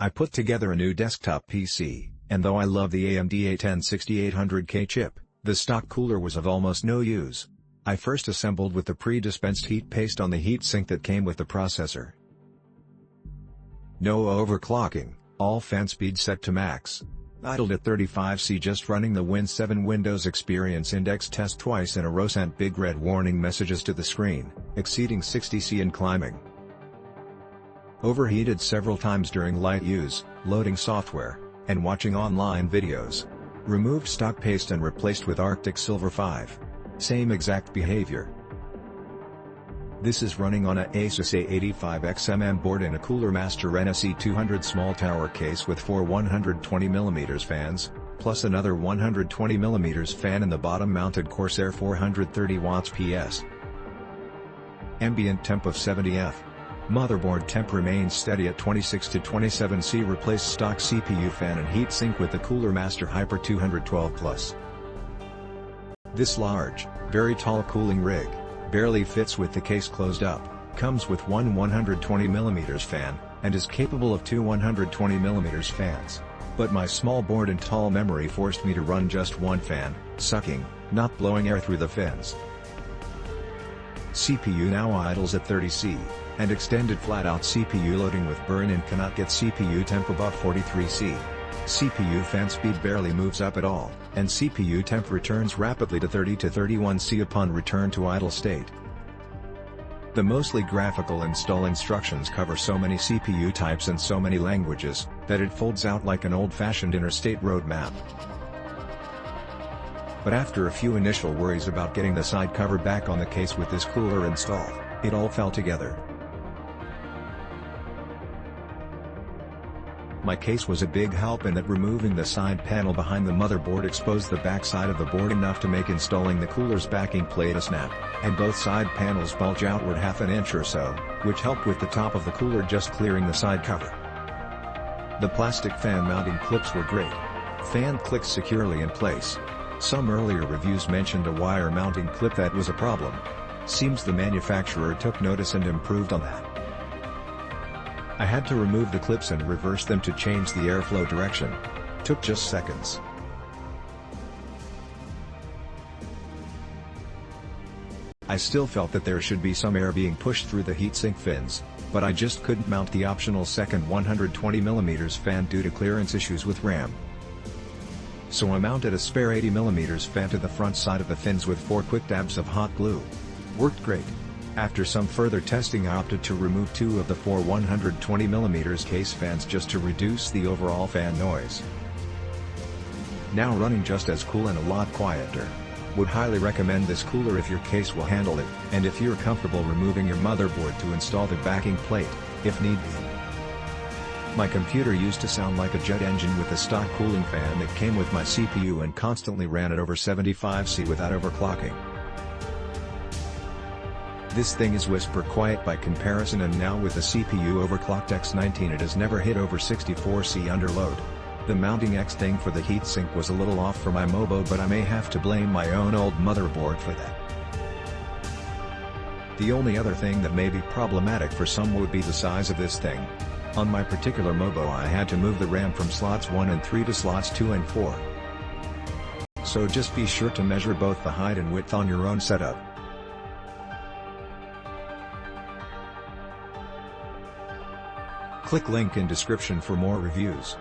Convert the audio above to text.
I put together a new desktop PC, and though I love the AMD A10 6800K chip, the stock cooler was of almost no use. I first assembled with the pre-dispensed heat paste on the heatsink that came with the processor. No overclocking, all fan speed set to max. Idled at 35°C, just running the Win 7 Windows Experience Index test twice in a row, sent big red warning messages to the screen, exceeding 60°C and climbing. Overheated several times during light use, loading software, and watching online videos. Removed stock paste and replaced with Arctic Silver 5. Same exact behavior. This is running on a Asus A85XMM board in a Cooler Master NSE 200 small tower case with 4 120mm fans, plus another 120mm fan in the bottom-mounted Corsair 430 watts PS. Ambient temp of 70°F. Motherboard temp remains steady at 26 to 27°C. Replaced stock CPU fan and heatsink with the Cooler Master Hyper 212 Plus. This large, very tall cooling rig barely fits with the case closed up, comes with one 120mm fan, and is capable of two 120mm fans. But my small board and tall memory forced me to run just one fan, sucking, not blowing air through the fins. CPU now idles at 30°C, and extended flat-out CPU loading with burn-in cannot get CPU temp above 43°C. CPU fan speed barely moves up at all, and CPU temp returns rapidly to 30 to 31°C upon return to idle state. The mostly graphical install instructions cover so many CPU types and so many languages, that it folds out like an old-fashioned interstate road map. But after a few initial worries about getting the side cover back on the case with this cooler installed, it all fell together. My case was a big help in that removing the side panel behind the motherboard exposed the back side of the board enough to make installing the cooler's backing plate a snap, and both side panels bulge outward half an inch or so, which helped with the top of the cooler just clearing the side cover. The plastic fan mounting clips were great. Fan clicks securely in place. Some earlier reviews mentioned a wire mounting clip that was a problem. Seems the manufacturer took notice and improved on that. I had to remove the clips and reverse them to change the airflow direction. Took just seconds. I still felt that there should be some air being pushed through the heatsink fins, but I just couldn't mount the optional second 120mm fan due to clearance issues with RAM. So I mounted a spare 80mm fan to the front side of the fins with 4 quick dabs of hot glue. Worked great. After some further testing, I opted to remove 2 of the 4 120mm case fans just to reduce the overall fan noise. Now running just as cool and a lot quieter. Would highly recommend this cooler if your case will handle it, and if you're comfortable removing your motherboard to install the backing plate, if need be. My computer used to sound like a jet engine with a stock cooling fan that came with my CPU and constantly ran at over 75°C without overclocking. This thing is whisper quiet by comparison, and now with the CPU overclocked X19 it has never hit over 64°C under load. The mounting X thing for the heatsink was a little off for my Mobo, but I may have to blame my own old motherboard for that. The only other thing that may be problematic for some would be the size of this thing. On my particular Mobo I had to move the RAM from slots 1 and 3 to slots 2 and 4. So just be sure to measure both the height and width on your own setup. Click link in description for more reviews.